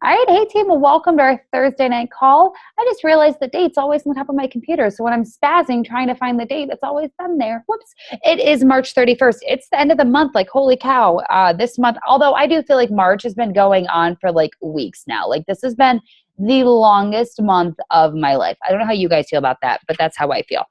All right, hey team, well, welcome to our Thursday night call. I just realized the date's always on the top of my computer, so when I'm spazzing trying to find the date, it's always been there. Whoops. It is March 31st. It's the end of the month, like holy cow. This month, although I do feel like March has been going on for like weeks now. Like this has been the longest month of my life. I don't know how you guys feel about that, but that's how I feel.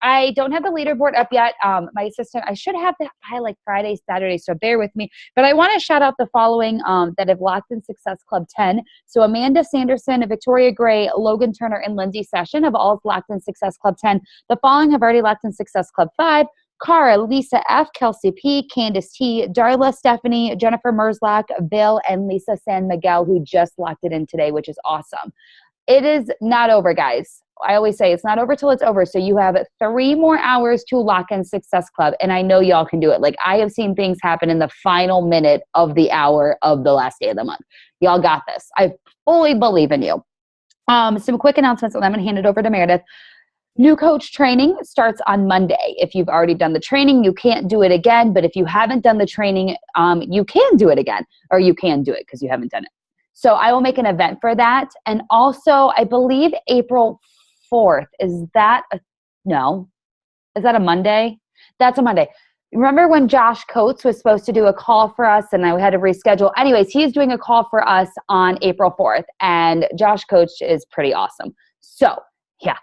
I don't have the leaderboard up yet. My assistant, I should have that by like Friday, Saturday, so bear with me. But I want to shout out the following that have locked in Success Club 10. So Amanda Sanderson, Victoria Gray, Logan Turner, and Lindsay Session have all locked in Success Club 10. The following have already locked in Success Club 5. Cara, Lisa F., Kelsey P., Candace T., Darla Stephanie, Jennifer Merzlach, Bill, and Lisa San Miguel, who just locked it in today, which is awesome. It is not over, guys. I always say it's not over till it's over. So you have 3 more hours to lock in Success Club. And I know y'all can do it. Like I have seen things happen in the final minute of the hour of the last day of the month. Y'all got this. I fully believe in you. Some quick announcements, and I'm going to hand it over to Meredith. New coach training starts on Monday. If you've already done the training, you can't do it again. But if you haven't done the training, you can do it again. Or you can do it because you haven't done it. So I will make an event for that. And also, I believe April 4th. Is that a Monday? That's a Monday. Remember when Josh Coates was supposed to do a call for us and I had to reschedule? Anyways, he's doing a call for us on April 4th. And Josh Coates is pretty awesome. So, yeah.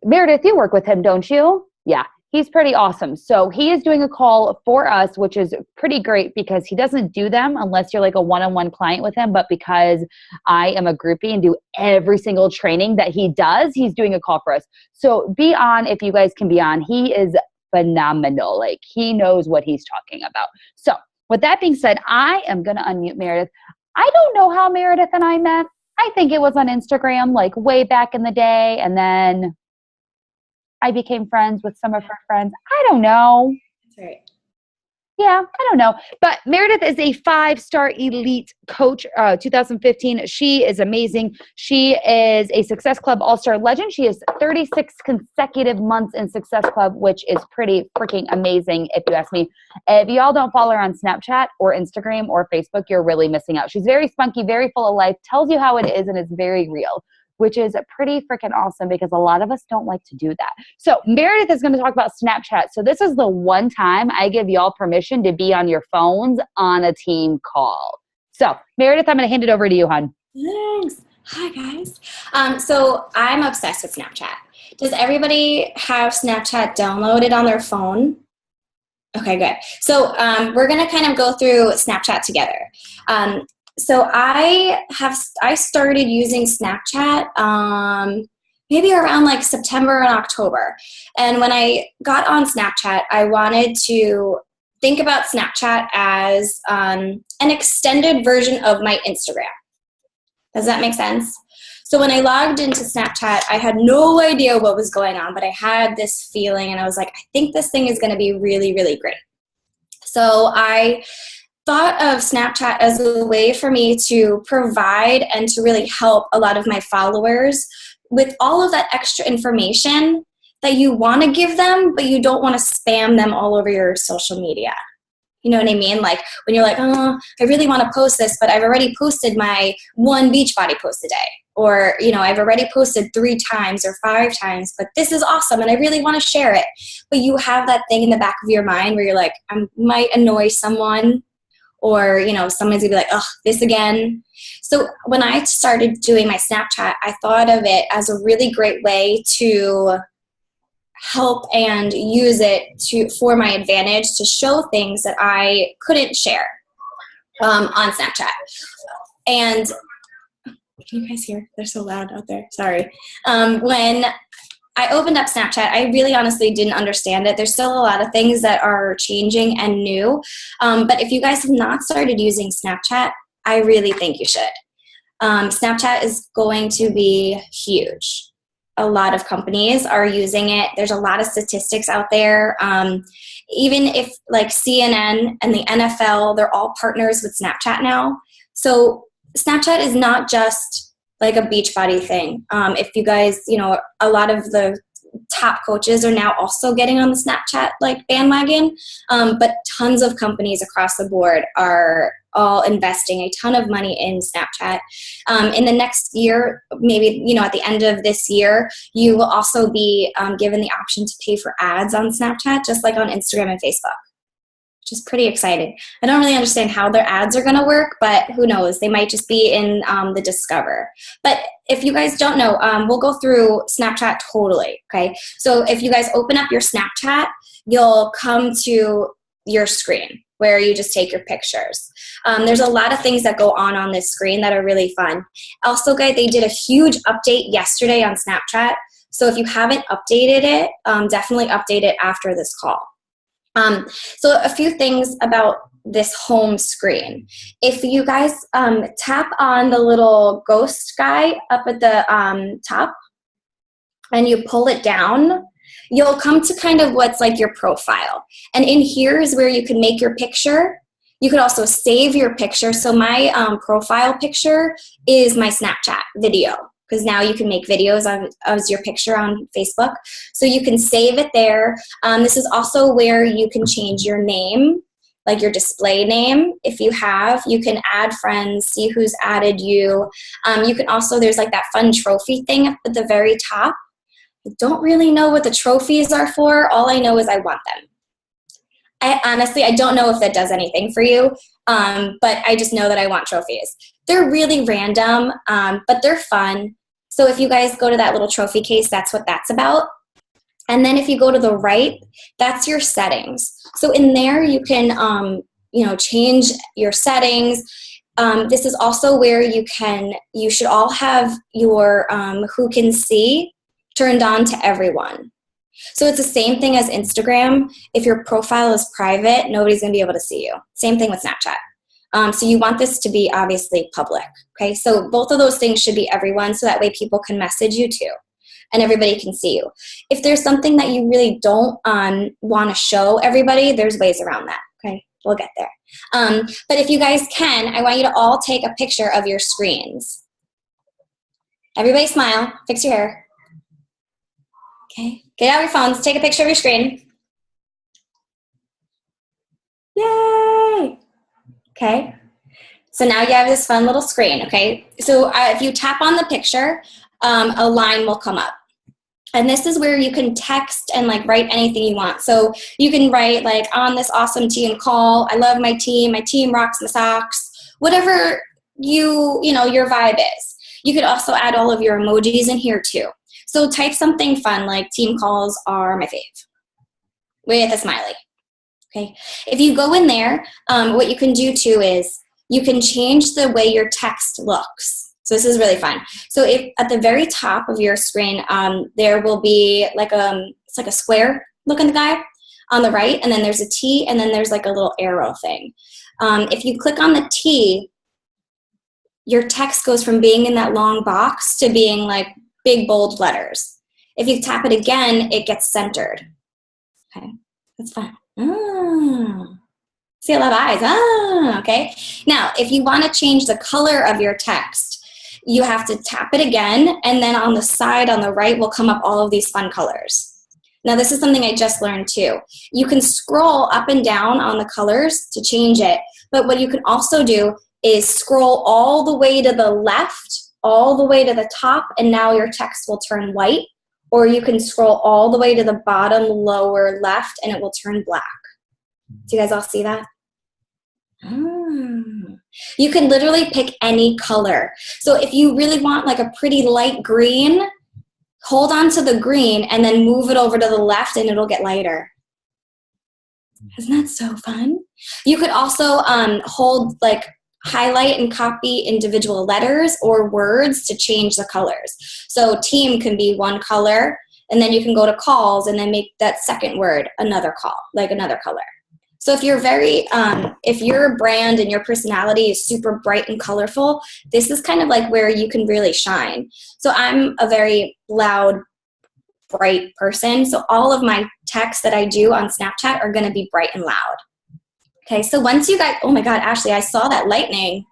Meredith, you work with him, don't you? Yeah. He's pretty awesome. So he is doing a call for us, which is pretty great because he doesn't do them unless you're like a one-on-one client with him. But because I am a groupie and do every single training that he does, he's doing a call for us. So be on if you guys can be on. He is phenomenal. Like he knows what he's talking about. So with that being said, I am going to unmute Meredith. I don't know how Meredith and I met. I think it was on Instagram, like way back in the day. And then I became friends with some of her friends. I don't know. That's right. Yeah, I don't know. But Meredith is a 5-star elite coach, 2015. She is amazing. She is a Success Club All-Star legend. She has 36 consecutive months in Success Club, which is pretty freaking amazing if you ask me. If y'all don't follow her on Snapchat or Instagram or Facebook, you're really missing out. She's very spunky, very full of life, tells you how it is, and is very real, which is pretty freaking awesome because a lot of us don't like to do that. So Meredith is going to talk about Snapchat. So this is the one time I give y'all permission to be on your phones on a team call. So Meredith, I'm going to hand it over to you, hon. Thanks. Hi, guys. So I'm obsessed with Snapchat. Does everybody have Snapchat downloaded on their phone? Okay, good. So we're going to kind of go through Snapchat together. So I started using Snapchat maybe around like September and October. And when I got on Snapchat, I wanted to think about Snapchat as an extended version of my Instagram. Does that make sense? So when I logged into Snapchat, I had no idea what was going on, but I had this feeling and I was like, I think this thing is going to be really, really great. So I thought of Snapchat as a way for me to provide and to really help a lot of my followers with all of that extra information that you want to give them, but you don't want to spam them all over your social media. You know what I mean? Like when you're like, oh, I really want to post this, but I've already posted my 1 Beachbody post a day. Or, you know, I've already posted 3 times or 5 times, but this is awesome and I really want to share it. But you have that thing in the back of your mind where you're like, I might annoy someone. Or, you know, someone's gonna be like, oh, this again. So when I started doing my Snapchat, I thought of it as a really great way to help and use it for my advantage to show things that I couldn't share on Snapchat. And can you guys hear? They're so loud out there. Sorry. When I opened up Snapchat, I really honestly didn't understand it. There's still a lot of things that are changing and new. But if you guys have not started using Snapchat, I really think you should. Snapchat is going to be huge. A lot of companies are using it. There's a lot of statistics out there. Even if like CNN and the NFL, they're all partners with Snapchat now. So Snapchat is not just like a Beachbody thing. If you guys, you know, a lot of the top coaches are now also getting on the Snapchat like bandwagon, but tons of companies across the board are all investing a ton of money in Snapchat. In the next year, maybe, at the end of this year, you will also be given the option to pay for ads on Snapchat, just like on Instagram and Facebook, which is pretty exciting. I don't really understand how their ads are going to work, but who knows? They might just be in the Discover. But if you guys don't know, we'll go through Snapchat totally, okay? So if you guys open up your Snapchat, you'll come to your screen where you just take your pictures. There's a lot of things that go on this screen that are really fun. Also, guys, they did a huge update yesterday on Snapchat. So if you haven't updated it, definitely update it after this call. So a few things about this home screen. If you guys tap on the little ghost guy up at the top and you pull it down, you'll come to kind of what's like your profile. And in here is where you can make your picture. You could also save your picture. So my profile picture is my Snapchat video, because now you can make videos as your picture on Facebook. So you can save it there. This is also where you can change your name, like your display name. If you have, you can add friends, see who's added you. You can also, there's like that fun trophy thing up at the very top. I don't really know what the trophies are for. All I know is I want them. I don't know if that does anything for you, but I just know that I want trophies. They're really random, but they're fun. So if you guys go to that little trophy case, that's what that's about. And then if you go to the right, that's your settings. So in there you can, change your settings. This is also where you should all have your who can see turned on to everyone. So it's the same thing as Instagram. If your profile is private, nobody's going to be able to see you. Same thing with Snapchat. So you want this to be obviously public, okay? So both of those things should be everyone, so that way people can message you too, and everybody can see you. If there's something that you really don't want to show everybody, there's ways around that, okay? We'll get there. But if you guys can, I want you to all take a picture of your screens. Everybody smile, fix your hair. Okay, get out your phones, take a picture of your screen. Yay! Okay, so now you have this fun little screen, okay? So if you tap on the picture, a line will come up. And this is where you can text and like write anything you want. So you can write like, on this awesome team call, I love my team rocks my socks, whatever your vibe is. You could also add all of your emojis in here too. So type something fun like team calls are my fave with a smiley. Okay. If you go in there, what you can do too is you can change the way your text looks. So this is really fun. So if at the very top of your screen, there will be like it's like a square looking guy on the right, and then there's a T, and then there's like a little arrow thing. If you click on the T, your text goes from being in that long box to being like big bold letters. If you tap it again, it gets centered. Okay, that's fun. See, a lot of eyes. Okay. Now, if you want to change the color of your text, you have to tap it again, and then on the side on the right will come up all of these fun colors. Now, this is something I just learned too. You can scroll up and down on the colors to change it, but what you can also do is scroll all the way to the left, all the way to the top, and now your text will turn white, or you can scroll all the way to the bottom lower left and it will turn black. Do you guys all see that? You can literally pick any color. So if you really want like a pretty light green, hold on to the green and then move it over to the left and it'll get lighter. Isn't that so fun? You could also highlight and copy individual letters or words to change the colors. So team can be one color, and then you can go to calls and then make that second word another color. So if you're if your brand and your personality is super bright and colorful, this is kind of like where you can really shine. So I'm a very loud, bright person. So all of my texts that I do on Snapchat are going to be bright and loud. Okay, so once you guys, oh my God, Ashley, I saw that lightning.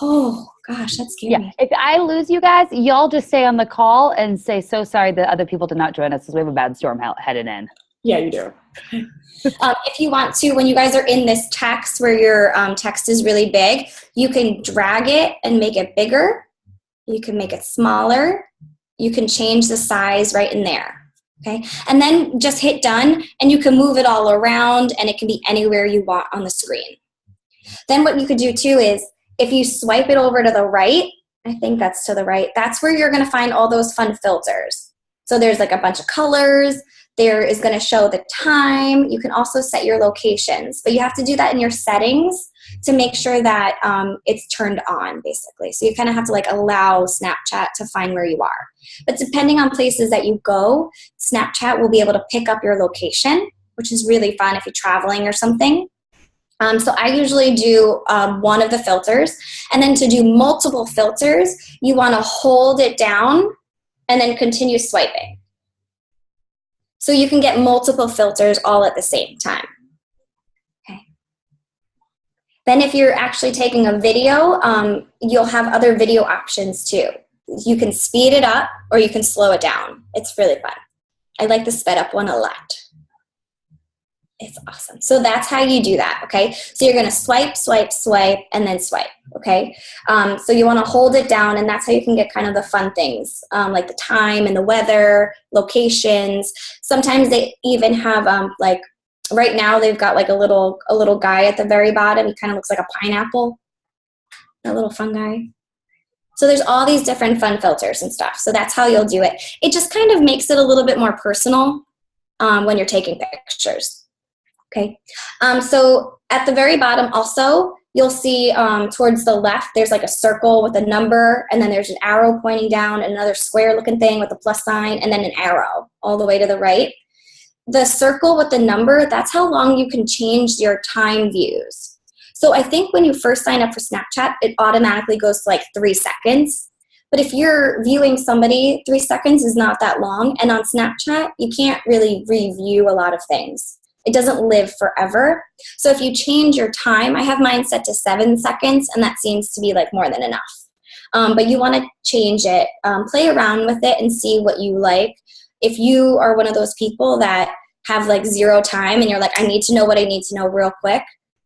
Oh, gosh, that's scary. Yeah. If I lose you guys, y'all just stay on the call and say, so sorry that other people did not join us because we have a bad storm headed in. Yeah, you do. If you want to, when you guys are in this text where your text is really big, you can drag it and make it bigger. You can make it smaller. You can change the size right in there. Okay, and then just hit done, and you can move it all around, and it can be anywhere you want on the screen. Then what you could do too is, if you swipe it over to the right, I think that's to the right, that's where you're going to find all those fun filters. So there's like a bunch of colors. There is going to show the time. You can also set your locations, but you have to do that in your settings to make sure that it's turned on, basically. So you kind of have to like allow Snapchat to find where you are. But depending on places that you go, Snapchat will be able to pick up your location, which is really fun if you're traveling or something. So I usually do one of the filters, and then to do multiple filters, you want to hold it down and then continue swiping. So you can get multiple filters all at the same time. Okay. Then if you're actually taking a video, you'll have other video options too. You can speed it up or you can slow it down. It's really fun. I like the sped up one a lot. It's awesome. So that's how you do that, okay? So you're going to swipe, swipe, swipe, and then swipe, okay? So you want to hold it down, and that's how you can get kind of the fun things, like the time and the weather, locations. Sometimes they even have, like, right now they've got like a little guy at the very bottom. He kind of looks like a pineapple, a little fun guy. So there's all these different fun filters and stuff. So that's how you'll do it. It just kind of makes it a little bit more personal when you're taking pictures. Okay, so at the very bottom also, you'll see towards the left, there's like a circle with a number, and then there's an arrow pointing down, another square looking thing with a plus sign, and then an arrow all the way to the right. The circle with the number, that's how long you can change your time views. So I think when you first sign up for Snapchat, it automatically goes to like 3 seconds. But if you're viewing somebody, 3 seconds is not that long, and on Snapchat, you can't really review a lot of things. It doesn't live forever. So if you change your time, I have mine set to 7 seconds, and that seems to be like more than enough. But you want to change it, play around with it and see what you like. If you are one of those people that have like 0 time and you're like, I need to know what I need to know real quick,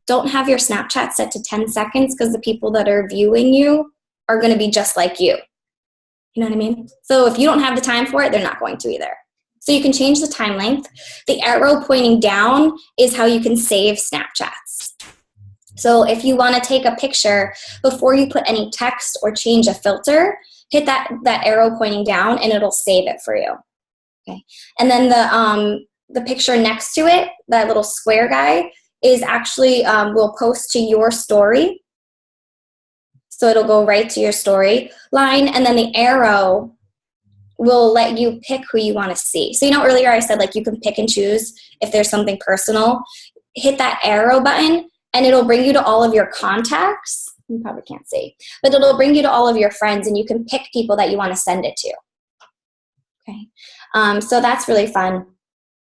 don't have your Snapchat set to 10 seconds because the people that are viewing you are going to be just like you. You know what I mean? So if you don't have the time for it, they're not going to either. So you can change the time length. The arrow pointing down is how you can save Snapchats. So if you want to take a picture before you put any text or change a filter, hit that arrow pointing down and it'll save it for you. Okay. And then the picture next to it, that little square guy, is actually will post to your story. So it'll go right to your story line, and then the arrow will let you pick who you want to see. So, you know, earlier I said, like, you can pick and choose if there's something personal. Hit that arrow button, and it'll bring you to all of your contacts. You probably can't see. But it'll bring you to all of your friends, and you can pick people that you want to send it to. Okay. So that's really fun.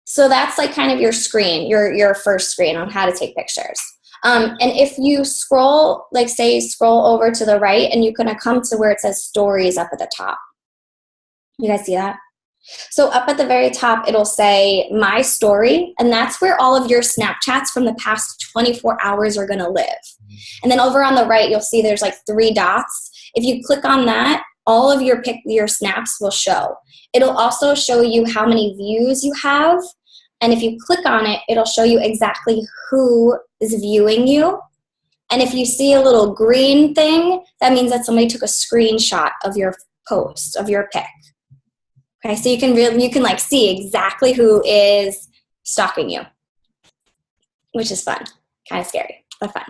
So that's, like, kind of your screen, your first screen on how to take pictures. And if you scroll, like, say, scroll over to the right, and you're going to come to where it says Stories up at the top. You guys see that? So up at the very top, it'll say My Story, and that's where all of your Snapchats from the past 24 hours are going to live. And then over on the right, you'll see there's like 3 dots. If you click on that, all of your snaps will show. It'll also show you how many views you have, and if you click on it, it'll show you exactly who is viewing you. And if you see a little green thing, that means that somebody took a screenshot of your post, of your pic. Okay, so you can like see exactly who is stalking you, which is fun. Kind of scary, but fun.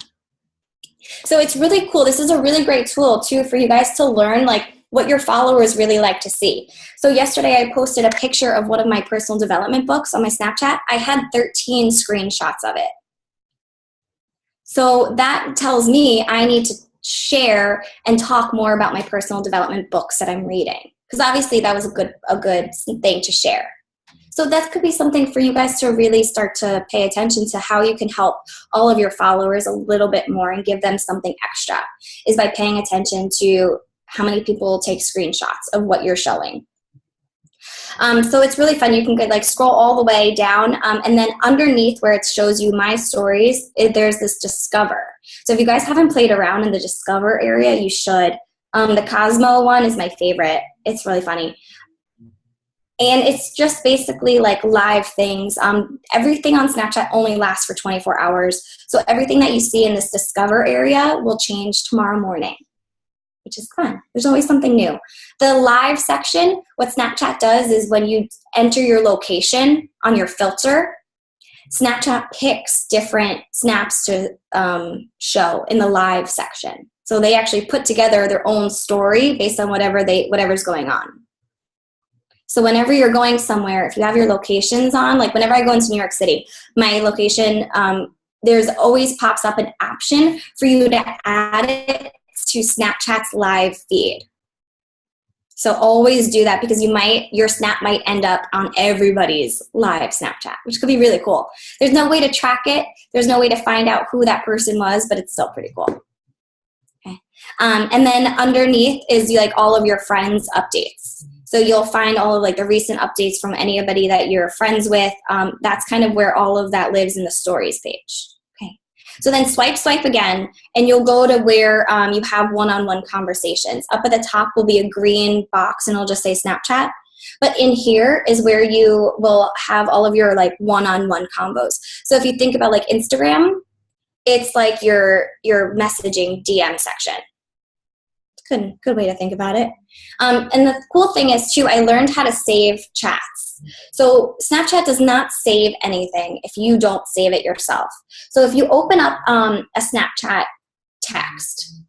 So it's really cool. This is a really great tool too for you guys to learn like what your followers really like to see. So yesterday I posted a picture of one of my personal development books on my Snapchat. I had 13 screenshots of it. So that tells me I need to share and talk more about my personal development books that I'm reading. Because obviously that was a good thing to share. So that could be something for you guys to really start to pay attention to, how you can help all of your followers a little bit more and give them something extra, is by paying attention to how many people take screenshots of what you're showing. So it's really fun. You can like scroll all the way down, and then underneath where it shows you my stories, there's this discover. So if you guys haven't played around in the discover area, you should. The Cosmo one is my favorite. It's really funny. And it's just basically like live things. Everything on Snapchat only lasts for 24 hours. So everything that you see in this discover area will change tomorrow morning, which is fun. There's always something new. The live section, what Snapchat does is when you enter your location on your filter, Snapchat picks different snaps to show in the live section. So they actually put together their own story based on whatever's going on. So whenever you're going somewhere, if you have your locations on, like whenever I go into New York City, my location, there's always pops up an option for you to add it to Snapchat's live feed. So always do that, because your snap might end up on everybody's live Snapchat, which could be really cool. There's no way to track it. There's no way to find out who that person was, but it's still pretty cool. Okay. And then underneath is like all of your friends' updates. So you'll find all of like the recent updates from anybody that you're friends with. That's kind of where all of that lives in the stories page. Okay. So then swipe again, and you'll go to where you have one-on-one conversations. Up at the top will be a green box, and it'll just say Snapchat. But in here is where you will have all of your like one-on-one combos. So if you think about like Instagram, it's like your messaging DM section. Good way to think about it. And the cool thing is too, I learned how to save chats. So Snapchat does not save anything if you don't save it yourself. So if you open up a Snapchat text,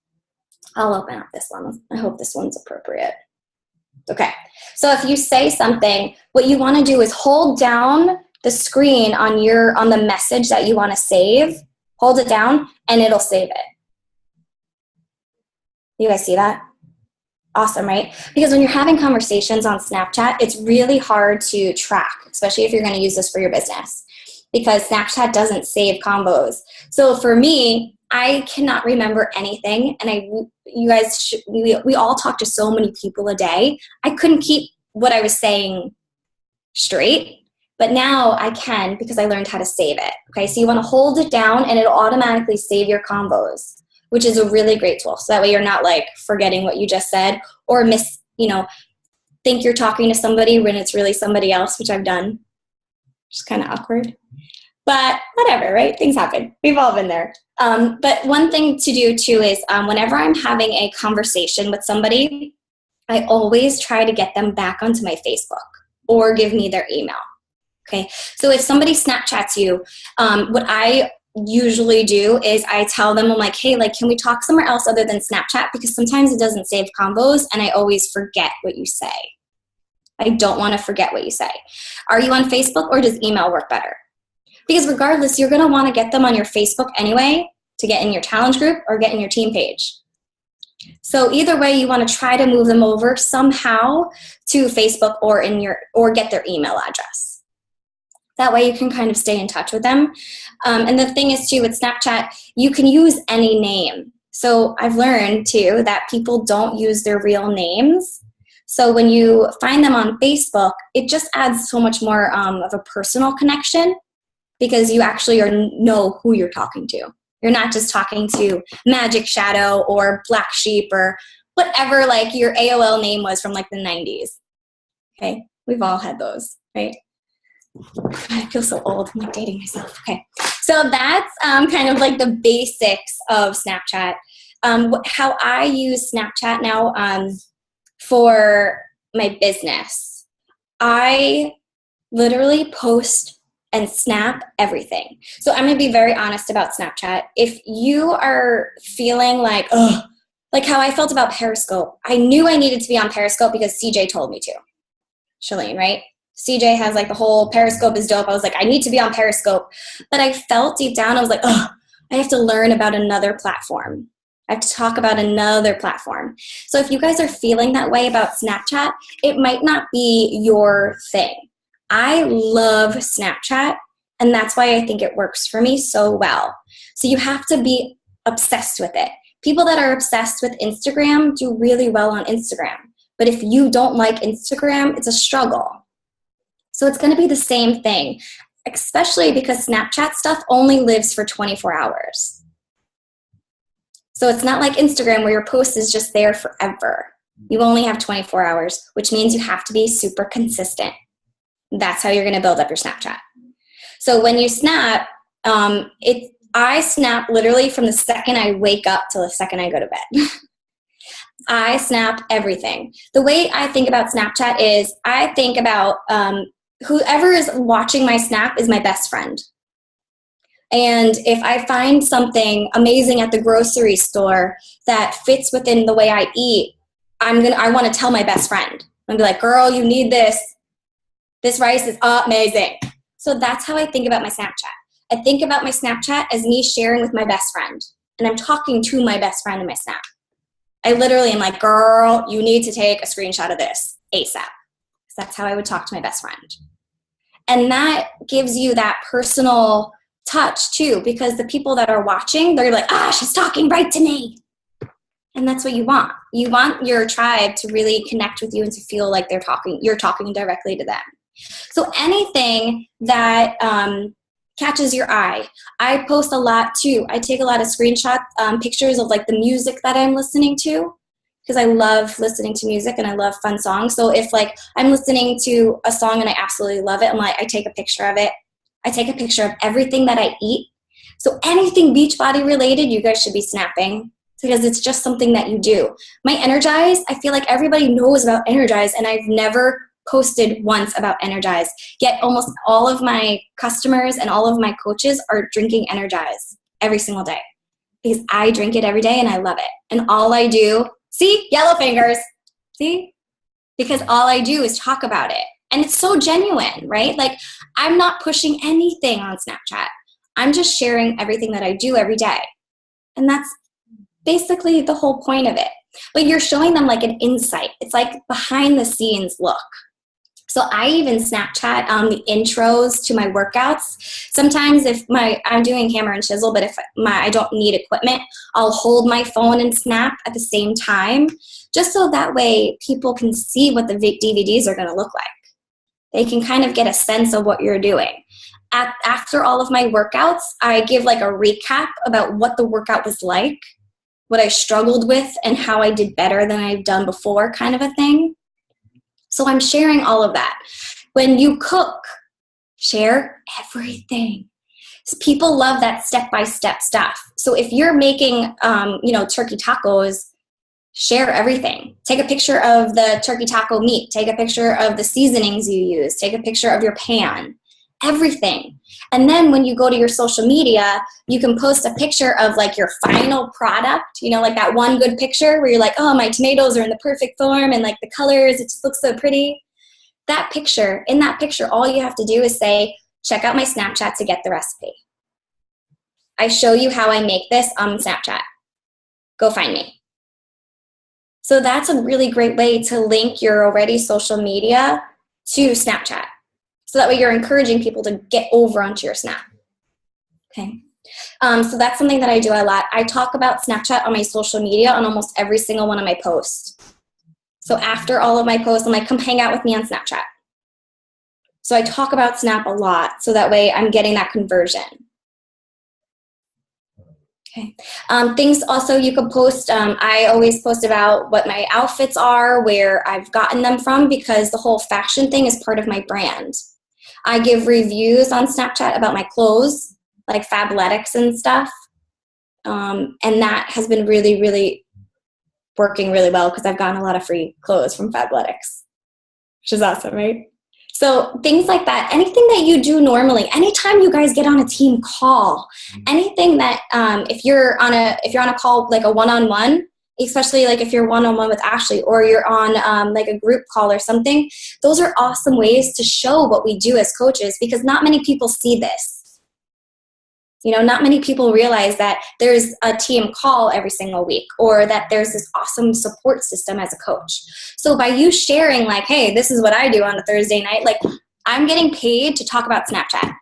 I'll open up this one. I hope this one's appropriate. Okay. So if you say something, what you want to do is hold down the screen on the message that you want to save. Hold it down, and it'll save it. You guys see that? Awesome, right? Because when you're having conversations on Snapchat, it's really hard to track, especially if you're going to use this for your business, because Snapchat doesn't save combos. So for me, I cannot remember anything, and we all talk to so many people a day. I couldn't keep what I was saying straight, but now I can, because I learned how to save it. Okay, so you want to hold it down, and it'll automatically save your combos, which is a really great tool. So that way you're not like forgetting what you just said, or think you're talking to somebody when it's really somebody else, which I've done. Just kind of awkward. But whatever, right? Things happen. We've all been there. But one thing to do too is whenever I'm having a conversation with somebody, I always try to get them back onto my Facebook or give me their email. Okay. So if somebody Snapchats you, what I usually do is I tell them, I'm like, hey, like, can we talk somewhere else other than Snapchat? Because sometimes it doesn't save combos, and I always forget what you say. I don't want to forget what you say. Are you on Facebook, or does email work better? Because regardless, you're going to want to get them on your Facebook anyway to get in your challenge group or get in your team page. So either way, you want to try to move them over somehow to Facebook or get their email address. That way you can kind of stay in touch with them. And the thing is too, with Snapchat, you can use any name. So I've learned too that people don't use their real names. So when you find them on Facebook, it just adds so much more of a personal connection, because you actually know who you're talking to. You're not just talking to Magic Shadow or Black Sheep or whatever like your AOL name was from like the 90s. Okay, we've all had those, right? I feel so old. I'm like dating myself. Okay. So that's kind of like the basics of Snapchat. How I use Snapchat now for my business. I literally post and snap everything. So I'm going to be very honest about Snapchat. If you are feeling like, ugh, like how I felt about Periscope, I knew I needed to be on Periscope because CJ told me to. Shalene, right? CJ has like the whole Periscope is dope. I was like, I need to be on Periscope. But I felt deep down, I was like, oh, I have to learn about another platform. I have to talk about another platform. So if you guys are feeling that way about Snapchat, it might not be your thing. I love Snapchat, and that's why I think it works for me so well. So you have to be obsessed with it. People that are obsessed with Instagram do really well on Instagram. But if you don't like Instagram, it's a struggle. So it's going to be the same thing, especially because Snapchat stuff only lives for 24 hours. So it's not like Instagram where your post is just there forever. You only have 24 hours, which means you have to be super consistent. That's how you're going to build up your Snapchat. So when you snap, I snap literally from the second I wake up till the second I go to bed. I snap everything. The way I think about Snapchat is I think about whoever is watching my snap is my best friend. And if I find something amazing at the grocery store that fits within the way I eat, I want to tell my best friend. I'm going to be like, girl, you need this. This rice is amazing. So that's how I think about my Snapchat. I think about my Snapchat as me sharing with my best friend. And I'm talking to my best friend in my snap. I literally am like, girl, you need to take a screenshot of this ASAP. That's how I would talk to my best friend. And that gives you that personal touch too, because the people that are watching, they're like, she's talking right to me. And that's what you want. You want your tribe to really connect with you and to feel like you're talking directly to them. So anything that catches your eye. I post a lot too. I take a lot of screenshots, pictures of like the music that I'm listening to, because I love listening to music and I love fun songs. So if like I'm listening to a song and I absolutely love it, I take a picture of it. I take a picture of everything that I eat. So anything Beachbody related, you guys should be snapping, because it's just something that you do. My Energize, I feel like everybody knows about Energize, and I've never posted once about Energize. Yet almost all of my customers and all of my coaches are drinking Energize every single day, because I drink it every day and I love it. And all I do, see, yellow fingers, see? Because all I do is talk about it. And it's so genuine, right? Like, I'm not pushing anything on Snapchat. I'm just sharing everything that I do every day. And that's basically the whole point of it. But you're showing them like an insight. It's like behind the scenes look. So I even Snapchat the intros to my workouts. Sometimes if I'm doing hammer and chisel, but if I don't need equipment, I'll hold my phone and snap at the same time, just so that way people can see what the DVDs are going to look like. They can kind of get a sense of what you're doing. After all of my workouts, I give like a recap about what the workout was like, what I struggled with, and how I did better than I've done before, kind of a thing. So I'm sharing all of that. When you cook, share everything. People love that step-by-step stuff. So if you're making, turkey tacos, share everything. Take a picture of the turkey taco meat. Take a picture of the seasonings you use. Take a picture of your pan. Everything. And then when you go to your social media, you can post a picture of like your final product, like that one good picture where you're like, oh, my tomatoes are in the perfect form and like the colors, it just looks so pretty. In that picture, all you have to do is say, check out my Snapchat to get the recipe. I show you how I make this on Snapchat. Go find me. So that's a really great way to link your already social media to Snapchat. So that way you're encouraging people to get over onto your Snap. Okay. So that's something that I do a lot. I talk about Snapchat on my social media on almost every single one of my posts. So after all of my posts, I'm like, come hang out with me on Snapchat. So I talk about Snap a lot, so that way I'm getting that conversion. Okay. Things also you could post. I always post about what my outfits are, where I've gotten them from, because the whole fashion thing is part of my brand. I give reviews on Snapchat about my clothes, like Fabletics and stuff. And that has been really, really working really well, because I've gotten a lot of free clothes from Fabletics, which is awesome, right? So things like that, anything that you do normally, anytime you guys get on a team call, anything that if you're on a call, like a one-on-one, especially like if you're one-on-one with Ashley, or you're on like a group call or something, those are awesome ways to show what we do as coaches, because not many people see this. Not many people realize that there's a team call every single week, or that there's this awesome support system as a coach. So by you sharing like, hey, this is what I do on a Thursday night, like I'm getting paid to talk about Snapchat.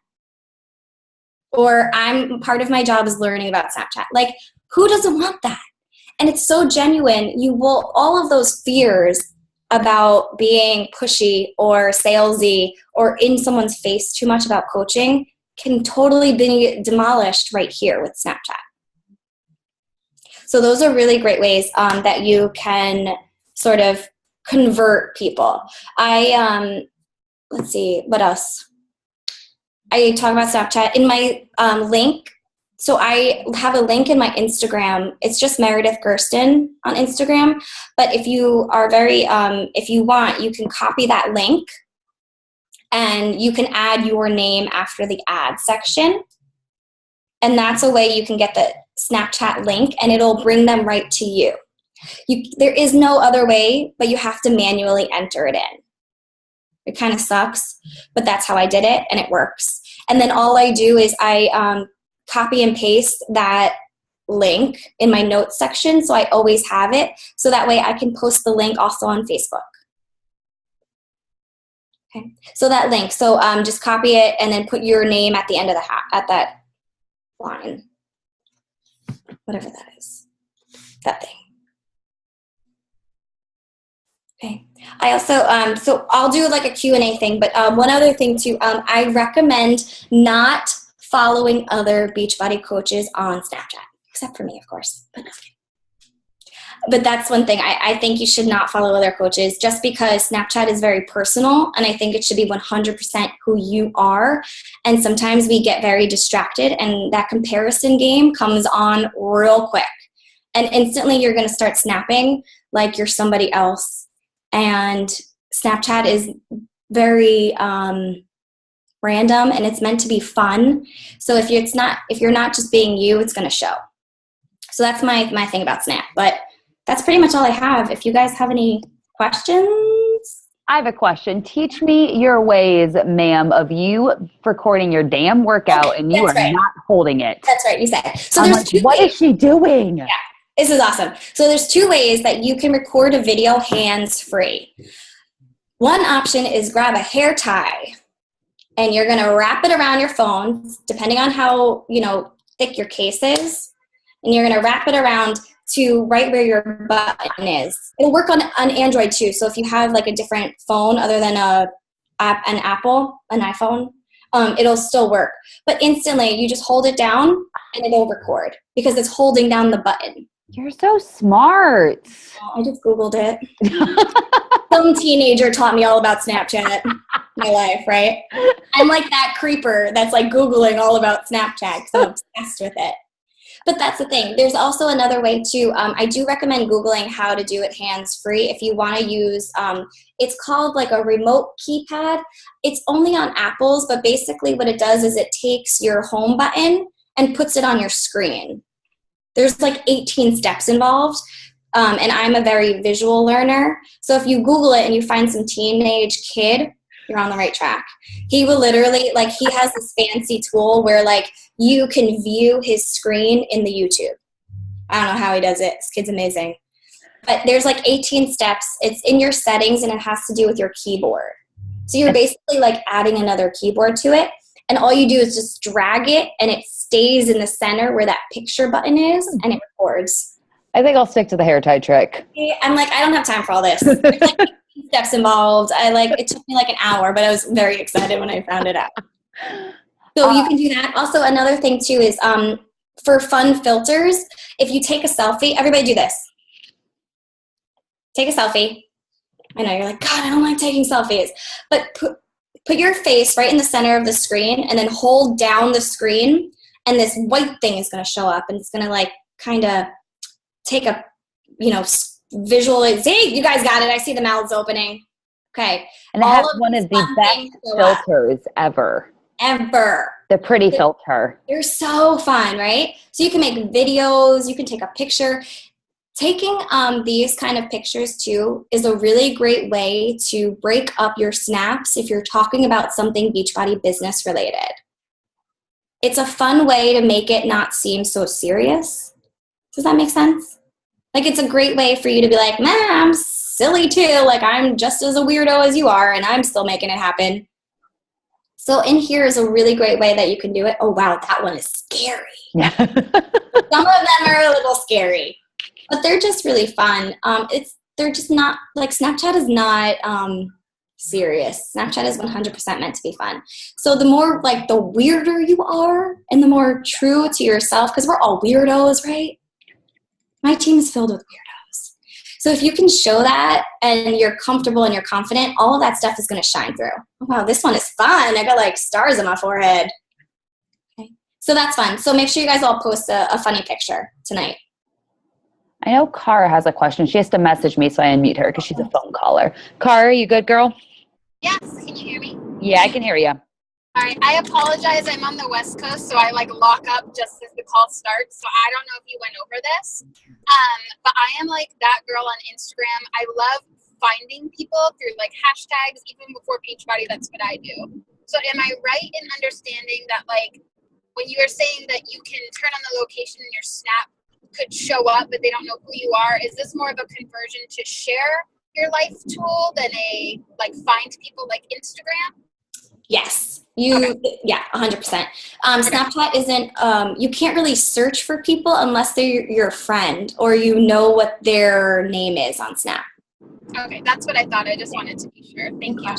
Or part of my job is learning about Snapchat. Like, who doesn't want that? And it's so genuine. All of those fears about being pushy or salesy or in someone's face too much about coaching can totally be demolished right here with Snapchat. So those are really great ways that you can sort of convert people. Let's see, what else? I talk about Snapchat in my link. So I have a link in my Instagram. It's just Meredith Gerstein on Instagram. But if you are if you want, you can copy that link and you can add your name after the ad section. And that's a way you can get the Snapchat link and it'll bring them right to you. There is no other way, but you have to manually enter it in. It kind of sucks, but that's how I did it and it works. And then all I do is I copy and paste that link in my notes section so I always have it. So that way I can post the link also on Facebook. Okay, so that link. So just copy it and then put your name at the end of at that line. Whatever that is. That thing. Okay. I also, so I'll do like a Q&A thing, but one other thing too, I recommend not following other Beachbody coaches on Snapchat, except for me, of course. But that's one thing. I think you should not follow other coaches just because Snapchat is very personal, and I think it should be 100% who you are. And sometimes we get very distracted, and that comparison game comes on real quick. And instantly you're going to start snapping like you're somebody else. And Snapchat is very random, and it's meant to be fun. So if you're not just being you, it's going to show. So that's my thing about Snap. But that's pretty much all I have. If you guys have any questions. I have a question. Teach me your ways, ma'am, of you recording your damn workout and you are not holding it. That's right. You said. So I'm like, what is she doing? Yeah. This is awesome. So there's 2 ways that you can record a video hands-free. One option is grab a hair tie and you're going to wrap it around your phone, depending on how, thick your case is. And you're going to wrap it around to right where your button is. It'll work on Android too. So if you have like a different phone other than an iPhone, it'll still work. But instantly you just hold it down and it'll record because it's holding down the button. You're so smart. I just Googled it. Some teenager taught me all about Snapchat in my life, right? I'm like that creeper that's like Googling all about Snapchat because I'm obsessed with it. But that's the thing. There's also another way too. I do recommend Googling how to do it hands-free if you want to use, it's called like a remote keypad. It's only on Apples, but basically what it does is it takes your home button and puts it on your screen. There's like 18 steps involved, and I'm a very visual learner. So if you Google it and you find some teenage kid, you're on the right track. He will literally, like, he has this fancy tool where, like, you can view his screen in the YouTube. I don't know how he does it. This kid's amazing. But there's like 18 steps. It's in your settings, and it has to do with your keyboard. So you're basically like adding another keyboard to it. And all you do is just drag it, and it stays in the center where that picture button is, and it records. I think I'll stick to the hair tie trick. I'm like, I don't have time for all this. There's like 18 steps involved. It took me like an hour, but I was very excited when I found it out. So you can do that. Also, another thing too is for fun filters, if you take a selfie, everybody do this. Take a selfie. I know you're like, God, I don't like taking selfies. But put your face right in the center of the screen and then hold down the screen, and this white thing is going to show up, and it's going to like kind of take a, visual. See, you guys got it. I see the mouths opening. Okay. And that's one of the best filters ever. The pretty filter. They're so fun, right? So you can make videos. You can take a picture. Taking these kind of pictures too is a really great way to break up your snaps if you're talking about something Beachbody business related. It's a fun way to make it not seem so serious. Does that make sense? Like, it's a great way for you to be like, man, I'm silly too. Like, I'm just as a weirdo as you are, and I'm still making it happen. So in here is a really great way that you can do it. Oh, wow, that one is scary. Yeah. Some of them are a little scary, but they're just really fun. They're just not, like, Snapchat is not serious. Snapchat is 100% meant to be fun. So the more, like, the weirder you are and the more true to yourself, because we're all weirdos, right? My team is filled with weirdos. So if you can show that and you're comfortable and you're confident, all of that stuff is going to shine through. Oh, wow, this one is fun. I got like stars on my forehead. Okay. So that's fun. So make sure you guys all post a funny picture tonight. I know Cara has a question. She has to message me, so I unmute her because she's a phone caller. Cara, you good, girl? Yes, can you hear me? Yeah, I can hear you. All right, I apologize. I'm on the West Coast, so I lock up just as the call starts. So I don't know if you went over this, but I am like that girl on Instagram. I love finding people through hashtags, even before Beachbody. That's what I do. So am I right in understanding that when you are saying that you can turn on the location and your Snap could show up, but they don't know who you are? Is this more of a conversion to share your life tool than a find people like Instagram? Yes. Yeah, 100%. Snapchat isn't, you can't really search for people unless they're your friend or you know what their name is on Snap. Okay, that's what I thought. I just wanted to be sure. Thank you.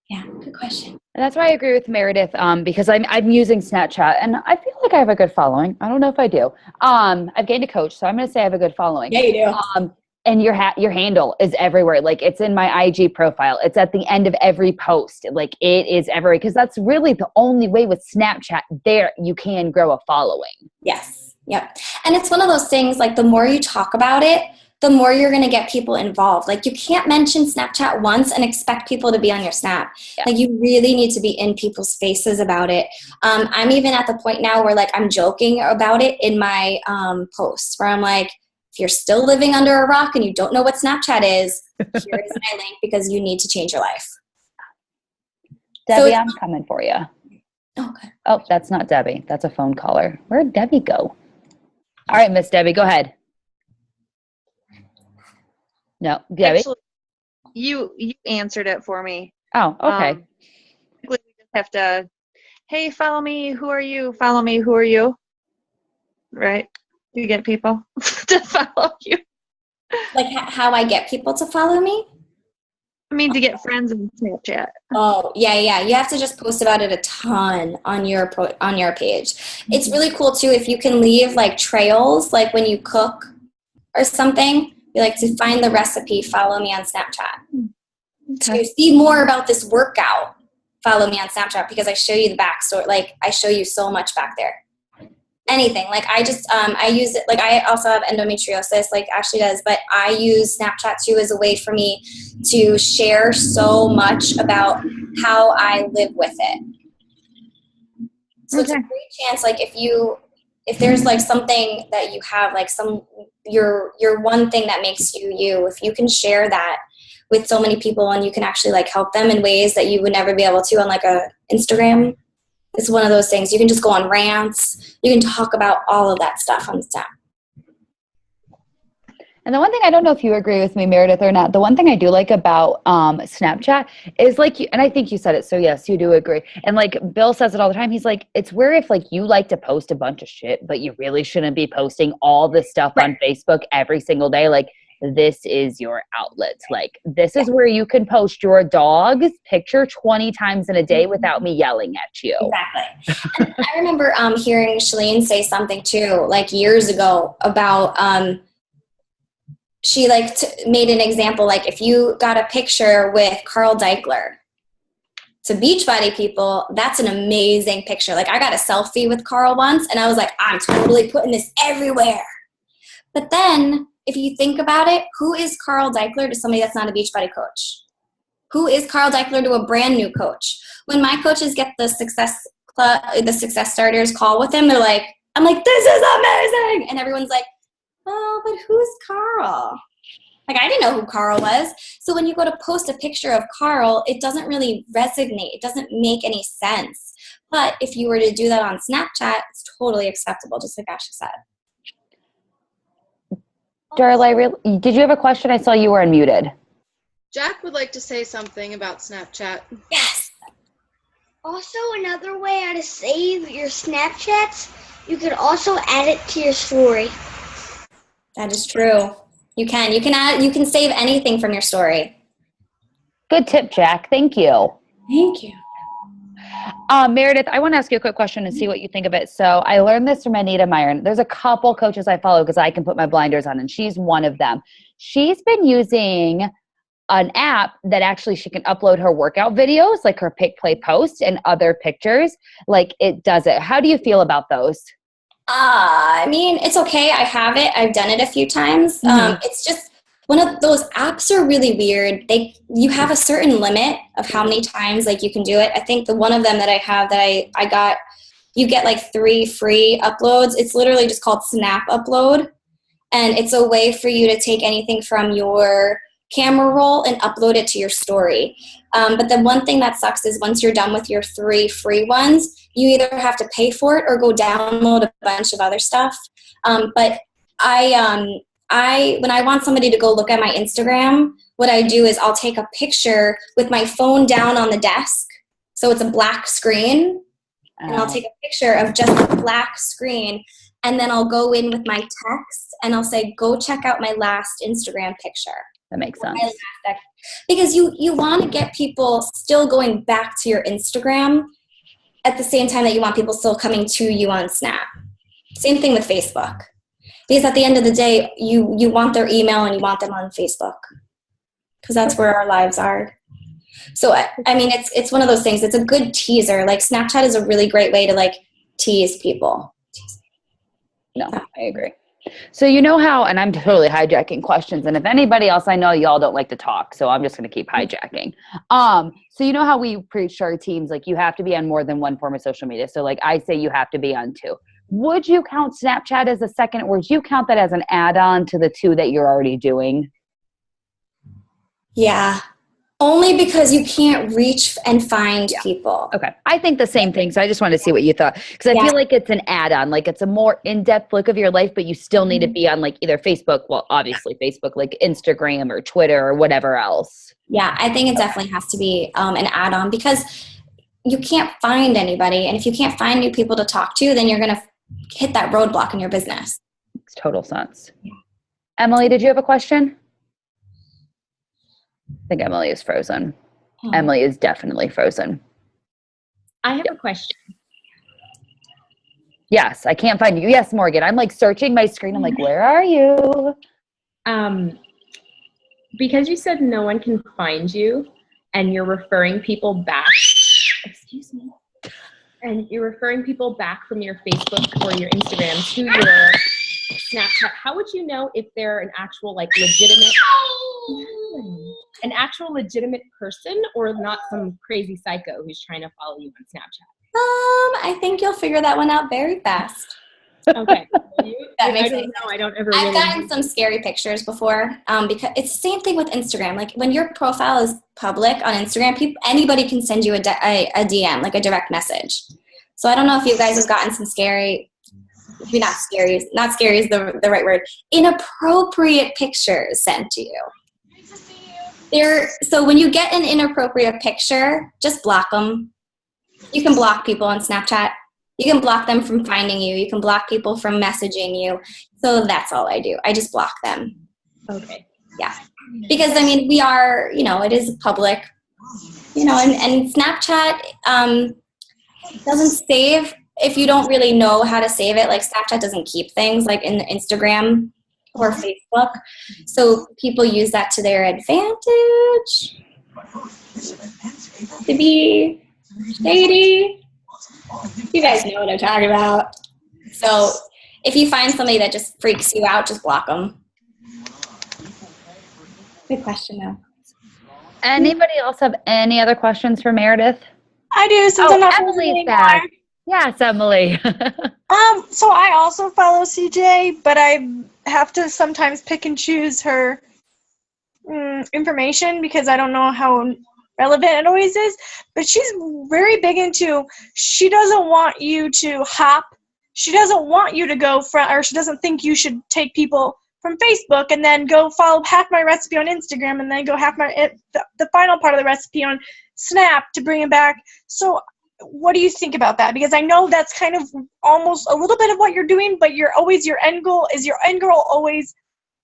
Yeah, good question. And that's why I agree with Meredith, because I'm using Snapchat and I feel like I have a good following. I don't know if I do. I've gained a coach, so I'm going to say I have a good following. Yeah, you do. And your handle is everywhere. It's in my IG profile. It's at the end of every post. It is everywhere, because that's really the only way with Snapchat there you can grow a following. Yes. Yep. And it's one of those things, the more you talk about it, the more you're going to get people involved. You can't mention Snapchat once and expect people to be on your Snap. Yeah. You really need to be in people's faces about it. I'm even at the point now where I'm joking about it in my posts where I'm like, if you're still living under a rock and you don't know what Snapchat is, here is my link because you need to change your life. Debbie, I'm coming for you. Okay. Oh, that's not Debbie. That's a phone caller. Where'd Debbie go? All right, Miss Debbie, go ahead. No, Debbie? Actually, you answered it for me. Oh, okay. We just have to, hey, follow me. Who are you? Follow me. Who are you? Right? You get people to follow you. How I get people to follow me? I mean, to get friends on Snapchat. Oh, yeah. You have to just post about it a ton on your page. Mm-hmm. It's really cool, too, if you can leave, trails, when you cook or something. You to find the recipe, follow me on Snapchat. Okay. To see more about this workout, follow me on Snapchat because I show you the backstory. I show you so much back there. Anything. I use it. I also have endometriosis like Ashley does, but I use Snapchat too as a way for me to share so much about how I live with it. So It's a great chance, if there's something that you have, your one thing that makes you, if you can share that with so many people and you can actually help them in ways that you would never be able to on a Instagram. It's one of those things. You can just go on rants. You can talk about all of that stuff on Snap. And the one thing, I don't know if you agree with me, Meredith, or not, the one thing I do like about Snapchat is and I think you said it, so yes, you do agree. And Bill says it all the time. He's it's where if you like to post a bunch of shit, but you really shouldn't be posting all this stuff on Facebook every single day. This is your outlet. This is where you can post your dog's picture 20 times in a day without me yelling at you. Exactly. And I remember hearing Shalene say something too, years ago about she made an example, if you got a picture with Carl Deichler. To Beachbody people, that's an amazing picture. I got a selfie with Carl once and I was I'm totally putting this everywhere. But then if you think about it, who is Carl Deichler to somebody that's not a Beachbody coach? Who is Carl Deichler to a brand new coach? When my coaches get the Success Starters call with him, they're I'm this is amazing. And everyone's oh, but who's Carl? I didn't know who Carl was. So when you go to post a picture of Carl, it doesn't really resonate. It doesn't make any sense. But if you were to do that on Snapchat, it's totally acceptable, just like Ashley said. Darla, did you have a question? I saw you were unmuted. Jack would like to say something about Snapchat. Yes. Also, another way how to save your Snapchats, you could also add it to your story. That is true. You can. You can save anything from your story. Good tip, Jack. Thank you. Thank you. Meredith, I want to ask you a quick question and see what you think of it. So I learned this from Anita Myron. There's a couple coaches I follow because I can put my blinders on, and she's one of them. She's been using an app that actually she can upload her workout videos, like her pick, play, post, and other pictures. Like it does it. How do you feel about those? I mean, it's okay. I have it. I've done it a few times. It's just one of those apps are really weird. You have a certain limit of how many times like you can do it. I think the one of them that I have that I got, you get like 3 free uploads. It's literally just called Snap Upload. And it's a way for you to take anything from your camera roll and upload it to your story. But the one thing that sucks is once you're done with your 3 free ones, you either have to pay for it or go download a bunch of other stuff. But when I want somebody to go look at my Instagram, what I do is I'll take a picture with my phone down on the desk. So it's a black screen. And I'll take a picture of just a black screen. And then I'll go in with my text and I'll say, go check out my last Instagram picture. That makes sense. Because you want to get people still going back to your Instagram at the same time that you want people still coming to you on Snap. Same thing with Facebook. Because at the end of the day, you want their email and you want them on Facebook. Because that's where our lives are. So, I mean, it's one of those things. It's a good teaser. Like, Snapchat is a really great way to, like, tease people. No, I agree. So you know how, and I'm totally hijacking questions, and if anybody else, I know y'all don't like to talk, so I'm just going to keep hijacking. So you know how we preach to our teams, like you have to be on more than one form of social media. So like I say you have to be on 2. Would you count Snapchat as a second, or would you count that as an add-on to the 2 that you're already doing? Yeah. Only because you can't reach and find people. Okay. I think the same thing. So I just wanted to see what you thought. Because I feel like it's an add-on. Like it's a more in-depth look of your life, but you still need to be on like either Facebook, well, obviously Facebook, like Instagram or Twitter or whatever else. Yeah, I think it definitely has to be an add-on because you can't find anybody. And if you can't find new people to talk to, then you're going to hit that roadblock in your business. Makes total sense. Yeah. Emily, did you have a question? I think Emily is frozen. Emily is definitely frozen. I have a question. Yes, I can't find you. Yes, Morgan. I'm like searching my screen. I'm like, where are you? Because you said no one can find you and you're referring people back. Excuse me. And you're referring people back from your Facebook or your Instagram to your Snapchat. How would you know if they're an actual like legitimate person or not some crazy psycho who's trying to follow you on Snapchat? I think you'll figure that one out very fast. Okay. I don't ever I've gotten some scary pictures before because it's the same thing with Instagram. Like when your profile is public on Instagram, anybody can send you a DM, like a direct message. So I don't know if you guys have gotten some scary, maybe not scary is the right word, inappropriate pictures sent to you. So when you get an inappropriate picture, just block them. You can block people on Snapchat. You can block them from finding you. You can block people from messaging you. So that's all I do. I just block them. Okay. Yeah. Because, I mean, we are, it is public, and Snapchat doesn't save if you don't really know how to save it. Like Snapchat doesn't keep things like in Instagram or Facebook. So people use that to their advantage to be shady. You guys know what I'm talking about. So if you find somebody that just freaks you out, just block them. Good question, though. Anybody else have any other questions for Meredith? I do, since I'm not Emily's back. Yes, Emily. So I also follow CJ, but I have to sometimes pick and choose her information because I don't know how relevant it always is. But she's very big into, she doesn't want you to hop. She doesn't want you to go or she doesn't think you should take people from Facebook and then go follow half my recipe on Instagram and then go the final part of the recipe on Snap to bring it back. So what do you think about that? Because I know that's kind of almost a little bit of what you're doing, but your end goal always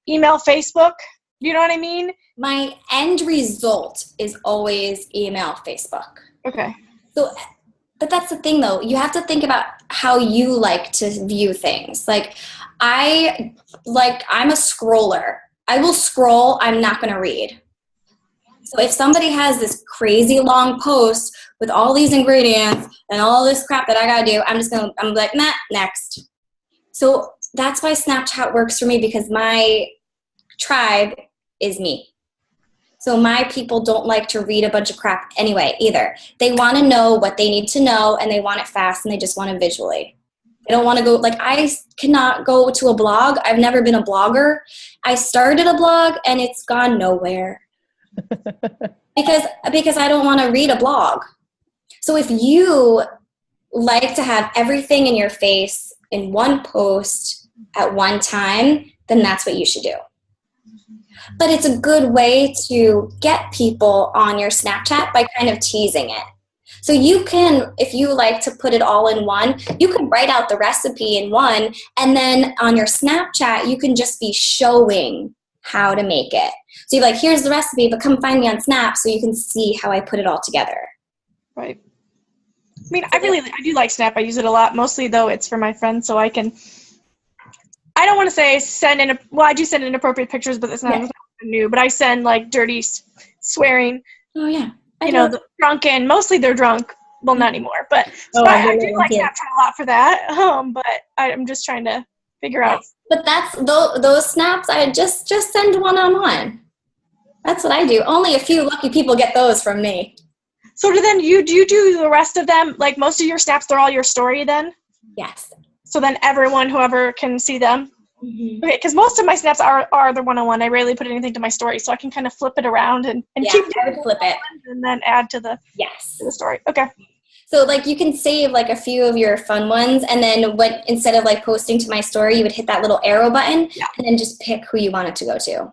email, Facebook? You know what I mean? My end result is always email, Facebook. Okay. So, but that's the thing though. You have to think about how you like to view things. Like I'm a scroller. I will scroll. I'm not going to read. So if somebody has this crazy long post with all these ingredients and all this crap that I got to do, I'm like, nah, next. So that's why Snapchat works for me, because my tribe is me. So my people don't like to read a bunch of crap anyway either. They want to know what they need to know, and they want it fast, and they just want it visually. They don't want to go, like, I cannot go to a blog. I've never been a blogger. I started a blog and it's gone nowhere because I don't want to read a blog. So if you like to have everything in your face in one post at one time, then that's what you should do. But it's a good way to get people on your Snapchat by kind of teasing it. So you can, if you like to put it all in one, you can write out the recipe in one, and then on your Snapchat, you can just be showing how to make it. So you're like, here's the recipe, but come find me on Snap so you can see how I put it all together. Right. I mean, I do like Snap. I use it a lot. Mostly, though, it's for my friends, so I don't want to say I do send inappropriate pictures, but it's not new. But I send, like, dirty swearing. Oh, yeah. The drunken. Mostly they're drunk. Well, not anymore. But I do like Snapchat a lot for that. But I'm just trying to figure out. But that's those snaps. I just send one-on-one. That's what I do. Only a few lucky people get those from me. So do you do the rest of them? Like most of your snaps, they're all your story then? Yes. So then whoever can see them. Mm-hmm. Okay, because most of my snaps are the one-on-one. I rarely put anything to my story, so I can kind of flip it around and keep I would flip it and then add to the story. Okay. So like you can save like a few of your fun ones, and then instead of like posting to my story, you would hit that little arrow button and then just pick who you want it to go to.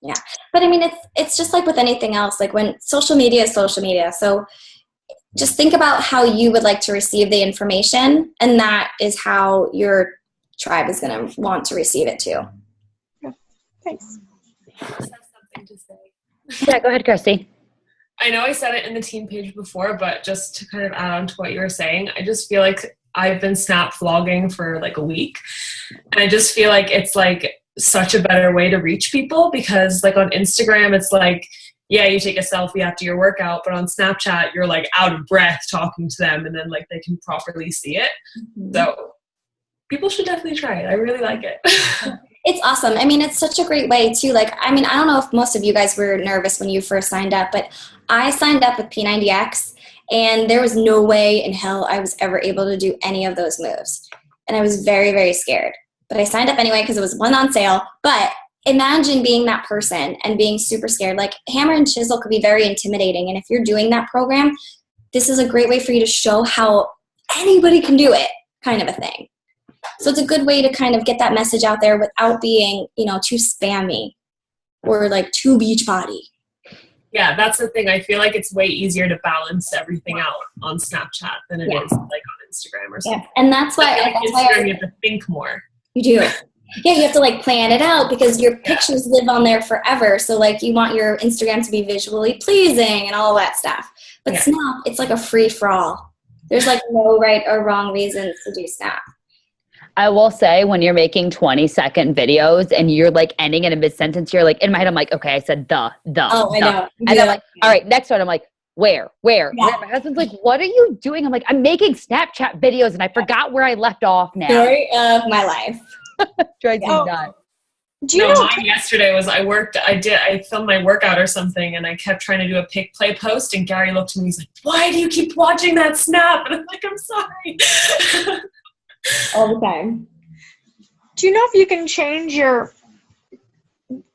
Yeah, but I mean it's just like with anything else. Like when social media is social media, so just think about how you would like to receive the information, and that is how your tribe is going to want to receive it too. Yeah. Thanks. I have something to say. Yeah, go ahead, Kirsty. I know I said it in the team page before, but just to kind of add on to what you were saying, I just feel like I've been snap vlogging for like a week, and I just feel like it's like such a better way to reach people, because like on Instagram, it's like, yeah, you take a selfie after your workout, but on Snapchat, you're like out of breath talking to them, and then like they can properly see it. Mm-hmm. So people should definitely try it. I really like it. It's awesome. I mean, it's such a great way too. Like, I mean, I don't know if most of you guys were nervous when you first signed up, but I signed up with P90X, and there was no way in hell I was ever able to do any of those moves. And I was very, very scared. But I signed up anyway because it was one on sale. But imagine being that person and being super scared. Like, hammer and chisel could be very intimidating. And if you're doing that program, this is a great way for you to show how anybody can do it, kind of a thing. So it's a good way to kind of get that message out there without being, too spammy or like too beach body. Yeah, that's the thing. I feel like it's way easier to balance everything out on Snapchat than it is like on Instagram or something. Yeah. And that's why Instagram, you have to think more. You do. Yeah, you have to like plan it out because your pictures live on there forever. So like you want your Instagram to be visually pleasing and all that stuff. But Snap, it's like a free for all. There's like no right or wrong reasons to do Snap. I will say, when you're making 20-second videos and you're like ending in a mid-sentence, you're like, in my head, I'm like, okay, I said the. Oh, I know. And I'm like, all right, next one. I'm like, where? Yeah. My husband's like, what are you doing? I'm like, I'm making Snapchat videos and I forgot where I left off now. Story of my life. Drives me nuts. Mine yesterday was I filmed my workout or something, and I kept trying to do a pick play post, and Gary looked at me, he's like, why do you keep watching that Snap? And I'm like, I'm sorry. All the time. Do you know if you can change your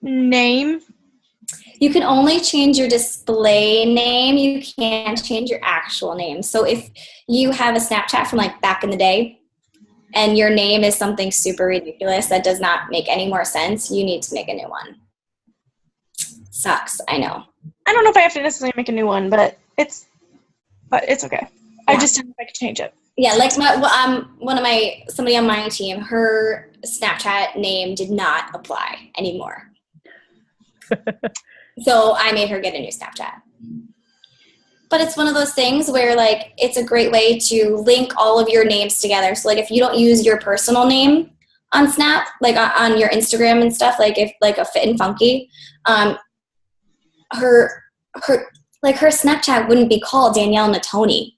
name? You can only change your display name. You can't change your actual name. So if you have a Snapchat from like back in the day and your name is something super ridiculous that does not make any more sense, you need to make a new one. Sucks, I know. I don't know if I have to necessarily make a new one, but but it's okay. I just didn't know if I could change it. Yeah, like somebody on my team, her Snapchat name did not apply anymore. So I made her get a new Snapchat. But it's one of those things where, like, it's a great way to link all of your names together. So, like, if you don't use your personal name on Snap, like on your Instagram and stuff, like if like a Fit and Funky, her Snapchat wouldn't be called Danielle Natoni.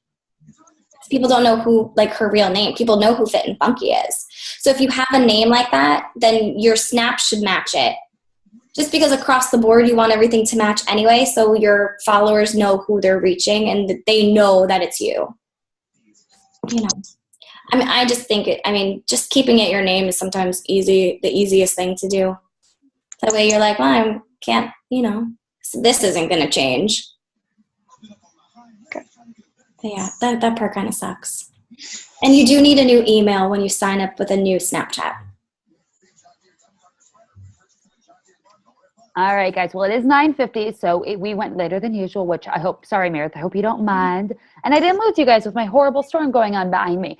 People don't know who, like, her real name. People know who Fit and Funky is. So if you have a name like that, then your Snap should match it. Just because across the board you want everything to match anyway, so your followers know who they're reaching and they know that it's you. You know, I mean, I just think just keeping it your name is sometimes the easiest thing to do. That way you're like, well, I can't, this isn't going to change. Okay. But yeah, that part kind of sucks. And you do need a new email when you sign up with a new Snapchat. All right, guys. Well, it is 9:50, so we went later than usual, which sorry, Meredith, I hope you don't mind. And I didn't lose you guys with my horrible storm going on behind me.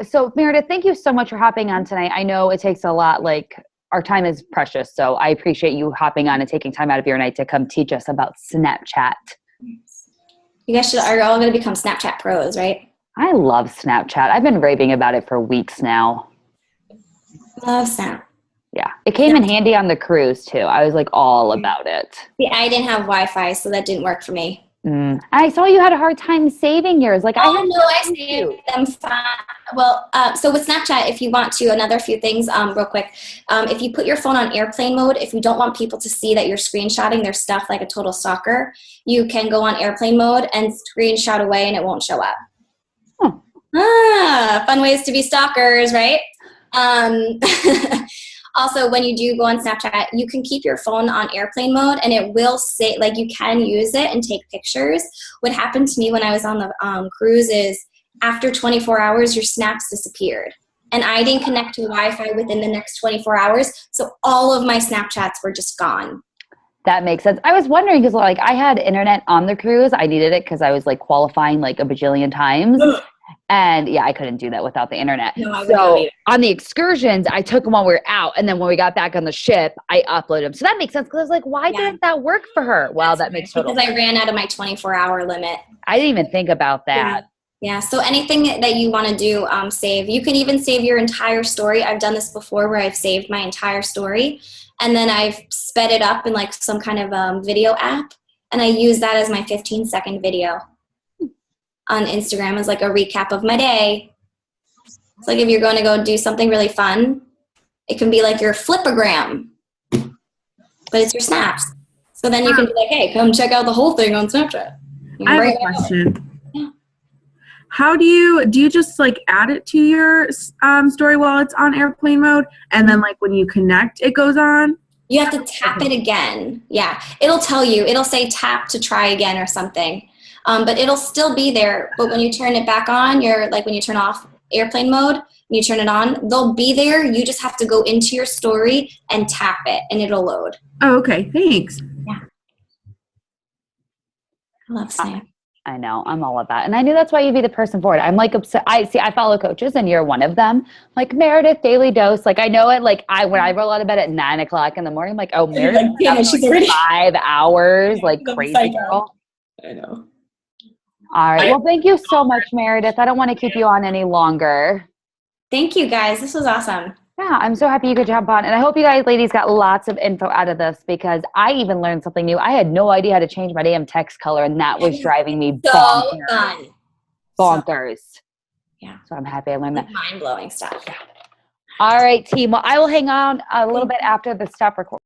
So Meredith, thank you so much for hopping on tonight. I know it takes a lot, like, our time is precious, so I appreciate you hopping on and taking time out of your night to come teach us about Snapchat. You guys are all going to become Snapchat pros, right? I love Snapchat. I've been raving about it for weeks now. Love Snap. Yeah, it came in handy on the cruise too. I was like all about it. See, I didn't have Wi-Fi, so that didn't work for me. I saw you had a hard time saving yours. Like, I saved them fine. Well, so with Snapchat, if you want to, another few things real quick. If you put your phone on airplane mode, if you don't want people to see that you're screenshotting their stuff like a total stalker, you can go on airplane mode and screenshot away and it won't show up. Fun ways to be stalkers, right? Also, when you do go on Snapchat, you can keep your phone on airplane mode and it will say, like, you can use it and take pictures. What happened to me when I was on the cruise is after 24 hours, your snaps disappeared. And I didn't connect to Wi-Fi within the next 24 hours. So all of my Snapchats were just gone. That makes sense. I was wondering because, like, I had internet on the cruise. I needed it because I was, like, qualifying like a bajillion times. And yeah, I couldn't do that without the internet. No, so on the excursions, I took them while we were out. And then when we got back on the ship, I uploaded them. So that makes sense because I was like, why didn't that work for her? Well, that makes total sense. Because I ran out of my 24-hour limit. I didn't even think about that. Yeah. So anything that you want to do, save. You can even save your entire story. I've done this before where I've saved my entire story. And then I've sped it up in like some kind of video app. And I use that as my 15-second video on Instagram as like a recap of my day. It's like if you're going to go do something really fun, it can be like your flipagram, but it's your snaps. So then you can be like, hey, come check out the whole thing on Snapchat. I have a question. Yeah. How do you just like add it to your story while it's on airplane mode, and then like when you connect, it goes on? You have to tap it again. Yeah, it'll tell you. It'll say tap to try again or something. But it'll still be there. But when you turn it back on, when you turn off airplane mode, when you turn it on, they'll be there. You just have to go into your story and tap it, and it'll load. Oh, okay. Thanks. Yeah. I love Snap. I know. I'm all about it. And I knew that's why you'd be the person for it. I'm like obsessed. I follow coaches and you're one of them. Like Meredith Daily Dose. Like I know it. Like when I roll out of bed at 9 o'clock in the morning, I'm like, oh, Meredith, like, she's already 5 hours. Like crazy girl. I know. All right. Well, thank you so much, Meredith. I don't want to keep you on any longer. Thank you, guys. This was awesome. Yeah, I'm so happy you could jump on. And I hope you guys, ladies, got lots of info out of this because I even learned something new. I had no idea how to change my damn text color, and that was driving me bonkers. Fun. Bonkers. Yeah. So I'm happy I learned that. Mind-blowing stuff. All right, team. Well, I will hang on a little bit after the stop recording.